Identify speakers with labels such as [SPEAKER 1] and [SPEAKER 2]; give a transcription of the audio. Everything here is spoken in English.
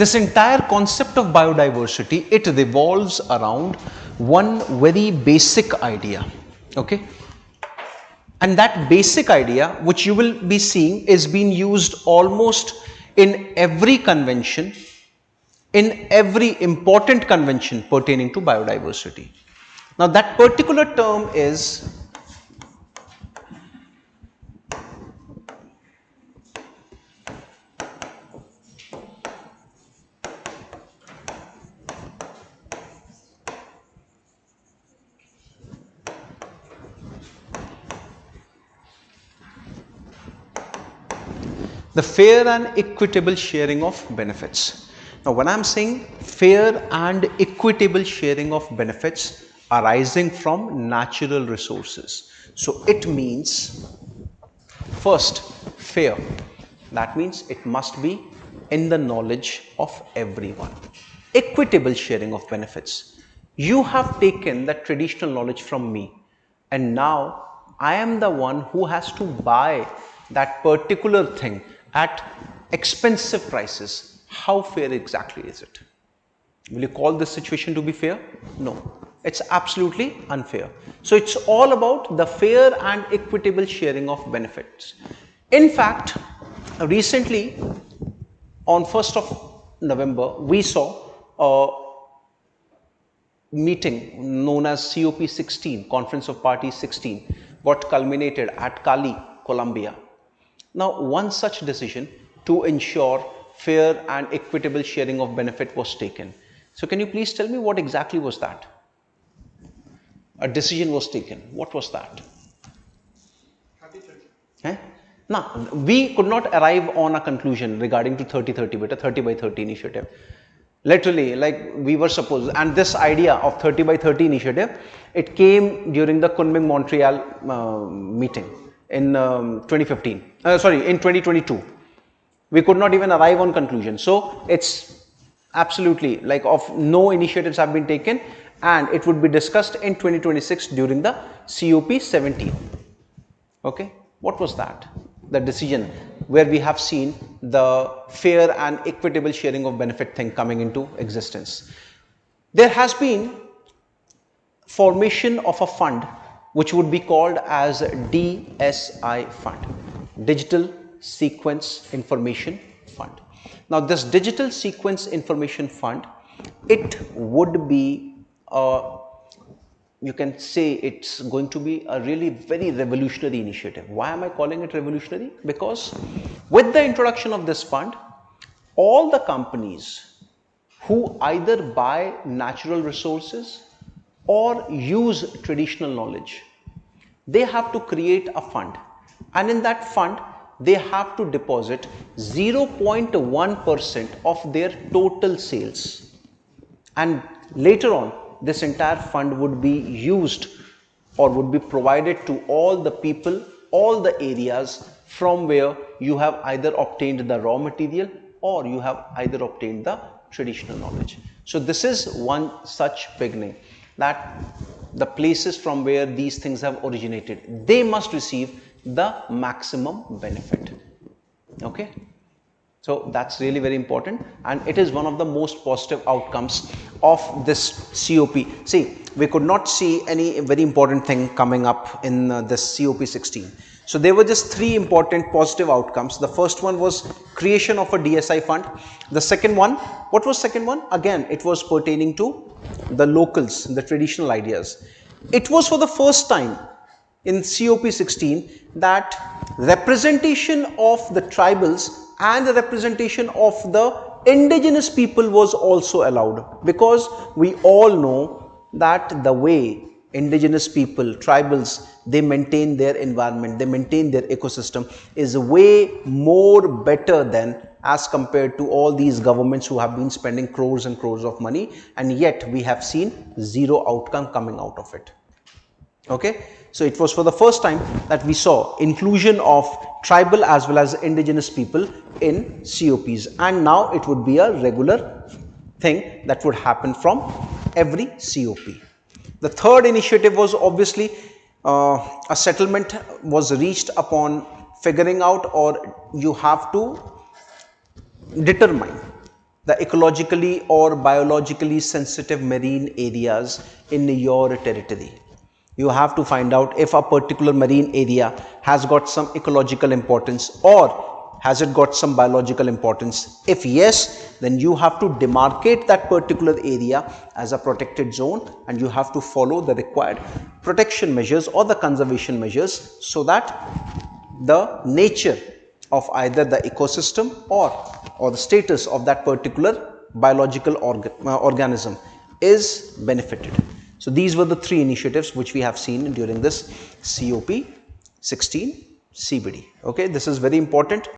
[SPEAKER 1] This entire concept of biodiversity, it revolves around one very basic idea, okay? And that basic idea, which you will be seeing, is being used almost in every convention, in every important convention pertaining to biodiversity. Now, that particular term is the fair and equitable sharing of benefits. Now, when I am saying fair and equitable sharing of benefits arising from natural resources, so it means first fair, that means it must be in the knowledge of everyone. Equitable sharing of benefits, you have taken the traditional knowledge from me and now I am the one who has to buy that particular thing at expensive prices. How fair exactly is it? Will you call this situation to be fair? No, it's absolutely unfair. So it's all about the fair and equitable sharing of benefits. In fact, recently on 1st of November, we saw a meeting known as COP16, Conference of Parties 16, got culminated at Cali, Colombia. Now, one such decision to ensure fair and equitable sharing of benefit was taken. So, can you please tell me what exactly was that? A decision was taken. What was that? 30-30. Now, we could not arrive on a conclusion regarding to 30-30, but a 30 by 30 initiative. Literally, like we were supposed, and this idea of 30 by 30 initiative, it came during the Kunming Montreal meeting in 2015, in 2022. We could not even arrive on conclusion. So it's absolutely like of no initiatives have been taken, and it would be discussed in 2026 during the COP17. Okay, what was that? The decision where we have seen the fair and equitable sharing of benefit thing coming into existence. There has been formation of a fund which would be called as DSI fund, Digital Sequence Information Fund. Now, this Digital Sequence Information Fund, it would be you can say it's going to be a really very revolutionary initiative. Why am I calling it revolutionary? Because with the introduction of this fund, all the companies who either buy natural resources or use traditional knowledge, they have to create a fund, and in that fund they have to deposit 0.1% of their total sales, and later on this entire fund would be used or would be provided to all the people, all the areas from where you have either obtained the raw material or you have either obtained the traditional knowledge. So this is one such beginning, that the places from where these things have originated, they must receive the maximum benefit. Okay. So that's really very important, and it is one of the most positive outcomes of this COP. See, we could not see any very important thing coming up in this COP16. So there were just three important positive outcomes. The first one was creation of a DSI fund. The second one, what was second one? Again, it was pertaining to the locals, the traditional ideas. It was for the first time in COP16 that representation of the tribals and the representation of the indigenous people was also allowed, because we all know that the way indigenous people, tribals, they maintain their environment, they maintain their ecosystem is way more better than as compared to all these governments who have been spending crores and crores of money, and yet we have seen zero outcome coming out of it. Okay, so it was for the first time that we saw inclusion of tribal as well as indigenous people in COPs, and now it would be a regular thing that would happen from every COP. The third initiative was obviously a settlement was reached upon figuring out, or you have to determine the ecologically or biologically sensitive marine areas in your territory. You have to find out if a particular marine area has got some ecological importance or has it got some biological importance. If yes, then you have to demarcate that particular area as a protected zone and you have to follow the required protection measures or the conservation measures so that the nature of either the ecosystem or the status of that particular biological organism is benefited. So these were the three initiatives which we have seen during this COP16 CBD. Okay, this is very important.